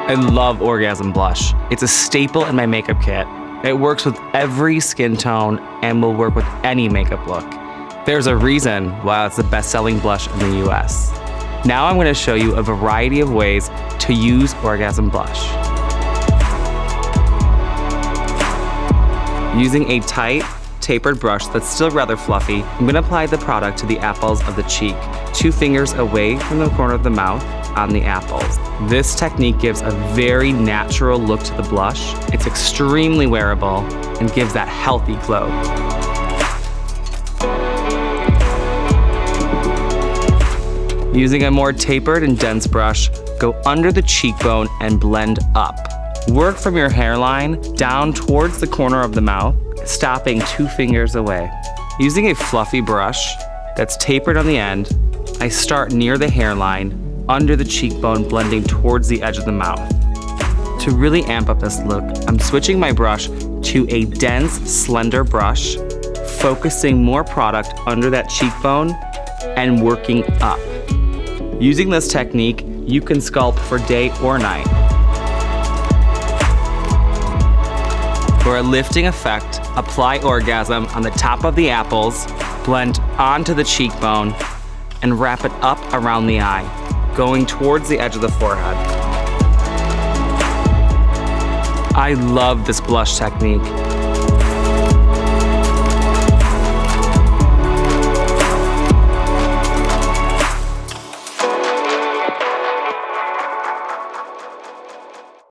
I love Orgasm Blush. It's a staple in my makeup kit. It works with every skin tone and will work with any makeup look. There's a reason why it's the best-selling blush in the US. Now I'm going to show you a variety of ways to use Orgasm Blush. Using a tight, tapered brush that's still rather fluffy, I'm going to apply the product to the apples of the cheek, 2 fingers away from the corner of the mouth on the apples. This technique gives a very natural look to the blush. It's extremely wearable and gives that healthy glow. Using a more tapered and dense brush, go under the cheekbone and blend up. Work from your hairline down towards the corner of the mouth, stopping 2 fingers away. Using a fluffy brush that's tapered on the end, I start near the hairline, under the cheekbone, blending towards the edge of the mouth. To really amp up this look, I'm switching my brush to a dense, slender brush, focusing more product under that cheekbone and working up. Using this technique, you can sculpt for day or night. For a lifting effect, apply Orgasm on the top of the apples, blend onto the cheekbone, and wrap it up around the eye, going towards the edge of the forehead. I love this blush technique.